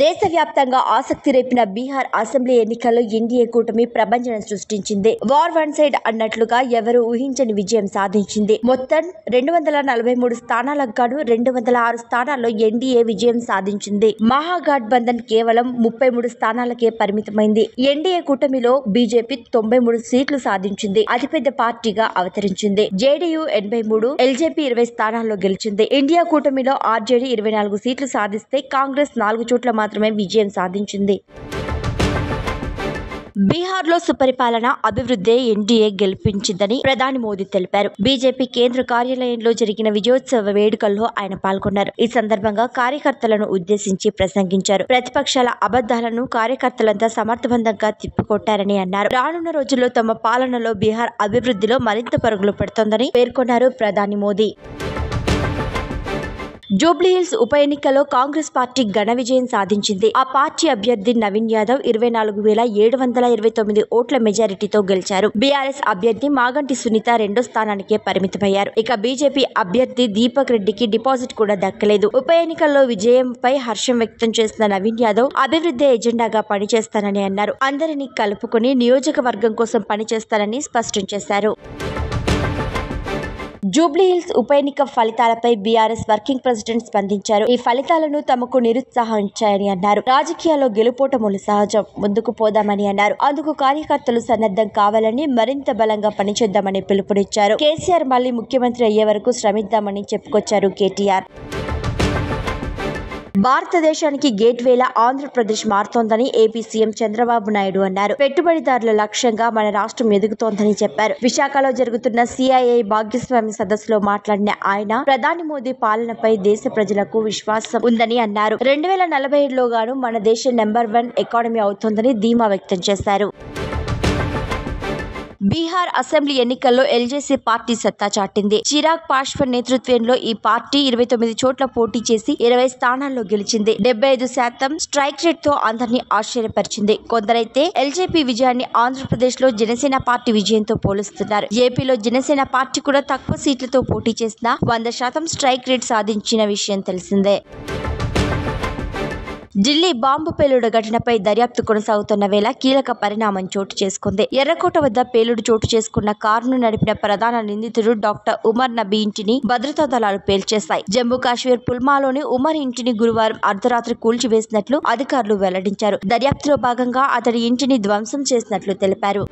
దేశవ్యాప్తంగా ఆసక్తి రేపిన బీహార్ అసెంబ్లీ ఎన్నికల్లో ఎన్డీఏ కూటమి ప్రభంజనం సృష్టించింది. వార్ వన్ సైడ్ అన్నట్లుగా ఎవరూ ఊహించని విజయం సాధించింది. మొత్తం 243 స్థానాలకు గాను 206 స్థానాల్లో ఎన్డీఏ విజయం సాధించింది. మహాగఠబంధన్ కేవలం 33 స్థానాలకే పరిమితమైంది. ఎన్డీఏ కూటమిలో బీజేపీ 93 సీట్లు సాధించింది. అతిపెద్ద పార్టీగా అవతరించింది. జేడీయూ 83, ఎల్జేపీ 20 స్థానాల్లో గెలిచింది. ఇండియా కూటమిలో ఆర్జేడీ 24 సీట్లు సాధిస్తే కాంగ్రెస్ 4 చోట్ల మాత్రమే విజయం సాధించింది. బీహార్లో సుపరిపాలన, అభివృద్ధి ఎన్డీఏ గెలిపించిందని ప్రధాని మోదీ తెలిపారు. బీజేపీ కేంద్ర కార్యాలయంలో జరిగిన విజయోత్సవ వేడుకల్లో ఆయన పాల్గొన్నారు. ఈ సందర్భంగా కార్యకర్తలను ఉద్దేశించి ప్రసంగించారు. ప్రతిపక్షాల అబద్ధాలను కార్యకర్తలంతా సమర్థవంతంగా తిప్పికొట్టారని అన్నారు. రానున్న రోజుల్లో తమ పాలనలో బీహార్ అభివృద్ధిలో మరింత పరుగులు పెడుతోందని పేర్కొన్నారు ప్రధాని మోదీ. జూబ్లీహిల్స్ ఉప ఎన్నికలో కాంగ్రెస్ పార్టీ ఘన విజయం సాధించింది. ఆ పార్టీ అభ్యర్థి నవీన్ యాదవ్ 24,729 ఓట్ల మెజారిటీతో గెలిచారు. బీఆర్ఎస్ అభ్యర్థి మాగంటి సునీత 2వ స్థానానికే పరిమితమయ్యారు. ఇక బీజేపీ అభ్యర్థి దీపక్ రెడ్డికి డిపాజిట్ కూడా దక్కలేదు. ఉప ఎన్నికల్లో విజయంపై హర్షం వ్యక్తం చేసిన నవీన్ యాదవ్ అభివృద్ధి ఎజెండాగా పనిచేస్తానని అన్నారు. అందరినీ కలుపుకొని నియోజకవర్గం కోసం పనిచేస్తానని స్పష్టం చేశారు. జూబ్లీహిల్స్ ఉప ఎన్నిక ఫలితాలపై బీఆర్ఎస్ వర్కింగ్ ప్రెసిడెంట్ స్పందించారు. ఈ ఫలితాలను తమకు నిరుత్సాహించాయని అన్నారు. రాజకీయాల్లో గెలుపోటములు సహజం, ముందుకు పోదామని అన్నారు. అందుకు కార్యకర్తలు సన్నద్ధం కావాలని, మరింత బలంగా పనిచేద్దామని పిలుపునిచ్చారు. కేసీఆర్ మళ్లీ ముఖ్యమంత్రి అయ్యే వరకు శ్రమిద్దామని చెప్పుకొచ్చారు కేటీఆర్. భారతదేశానికి గేట్వేలా ఆంధ్రప్రదేశ్ మారుతోందని ఏపీ సీఎం చంద్రబాబు నాయుడు అన్నారు. పెట్టుబడిదారుల లక్ష్యంగా మన రాష్ట్రం ఎదుగుతోందని చెప్పారు. విశాఖలో జరుగుతున్న సిఐఐ భాగస్వామి సదస్సులో మాట్లాడిన ఆయన ప్రధాని మోదీ పాలనపై దేశ ప్రజలకు విశ్వాసం ఉందని అన్నారు. 2047లో గాను మన దేశం నెంబర్ 1 ఎకానమీ అవుతోందని ధీమా వ్యక్తం చేశారు. బీహార్ అసెంబ్లీ ఎన్నికల్లో ఎల్జేసీ పార్టీ సత్తా చాటింది. చిరాగ్ పాస్వాన్ నేతృత్వంలో ఈ పార్టీ 29 చోట్ల పోటీ చేసి 20 స్థానాల్లో గెలిచింది. 75% స్ట్రైక్ రేట్ తో అందరినీ ఆశ్చర్యపరిచింది. కొందరైతే ఎల్జేపీ విజయాన్ని ఆంధ్రప్రదేశ్ లో జనసేన పార్టీ విజయంతో పోలుస్తున్నారు. ఏపీలో జనసేన పార్టీ కూడా తక్కువ సీట్లతో పోటీ చేసినా 100% స్ట్రైక్ రేట్ సాధించిన విషయం తెలిసిందే. ఢిల్లీ బాంబు పేలుడు ఘటనపై దర్యాప్తు కొనసాగుతున్న వేళ కీలక పరిణామం చోటు చేసుకుంది. ఎర్రకోట వద్ద పేలుడు చోటు చేసుకున్న కారును నడిపిన ప్రధాన నిందితుడు డాక్టర్ ఉమర్ నబీ ఇంటిని భద్రతా దళాలు పేల్చేశాయి. జమ్మూ కాశ్మీర్ పుల్వామాలోని ఉమర్ ఇంటిని గురువారం అర్ధరాత్రి కూల్చివేసినట్లు అధికారులు వెల్లడించారు. దర్యాప్తులో భాగంగా అతడి ఇంటిని ధ్వంసం చేసినట్లు తెలిపారు.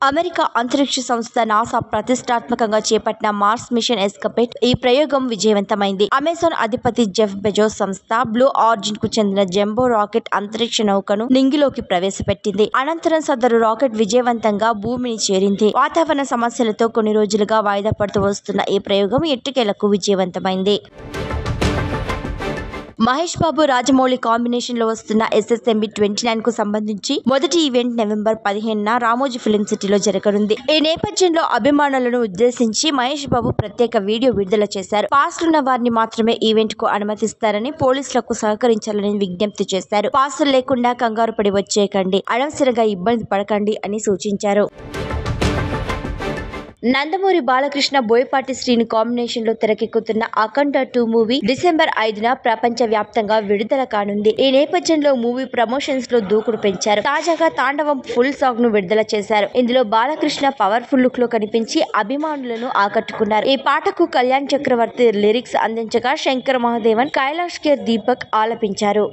అమెరికా అంతరిక్ష సంస్థ నాసా ప్రతిష్టాత్మకంగా చేపట్టిన మార్స్ మిషన్ ఎస్కపేట్ ఈ ప్రయోగం విజయవంతమైంది. అమెజాన్ అధిపతి జెఫ్ బెజోస్ సంస్థ బ్లూ ఆరిజిన్ కు చెందిన జంబో రాకెట్ అంతరిక్ష నౌకను నింగిలోకి ప్రవేశపెట్టింది. అనంతరం సదరు రాకెట్ విజయవంతంగా భూమిని చేరింది. వాతావరణ సమస్యలతో కొన్ని రోజులుగా వాయిదా పడుతూ వస్తున్న ఈ ప్రయోగం ఎట్టకేలకు విజయవంతమైంది. మహేష్ బాబు, రాజమౌళి కాంబినేషన్ లో వస్తున్న SSMB 29 కు సంబంధించి మొదటి ఈవెంట్ నవంబర్ 15న రామోజీ ఫిల్మ్ సిటీలో జరగనుంది. ఈ నేపథ్యంలో అభిమానులను ఉద్దేశించి మహేష్ బాబు ప్రత్యేక వీడియో విడుదల చేశారు. పాస్లున్న వారిని మాత్రమే ఈవెంట్ కు అనుమతిస్తారని, పోలీసులకు సహకరించాలని విజ్ఞప్తి చేశారు. పాసులు లేకుండా కంగారు పడి వచ్చేయకండి, అనవసరంగా ఇబ్బంది పడకండి అని సూచించారు. నందమూరి బాలకృష్ణ, బోయపాటి శ్రీను కాంబినేషన్ లో తెరకెక్కుతున్న అఖండ 2 మూవీ డిసెంబర్ 5న ప్రపంచ వ్యాప్తంగా విడుదల కానుంది. ఈ నేపథ్యంలో మూవీ ప్రమోషన్స్ లో దూకుడు పెంచారు. తాజాగా తాండవం ఫుల్ సాంగ్ ను విడుదల చేశారు. ఇందులో బాలకృష్ణ పవర్ఫుల్ లుక్ లో కనిపించి అభిమానులను ఆకట్టుకున్నారు. ఈ పాటకు కళ్యాణ్ చక్రవర్తి లిరిక్స్ అందించగా శంకర్ మహాదేవన్, కైలాష్ ఖేర్, దీపక్ ఆలపించారు.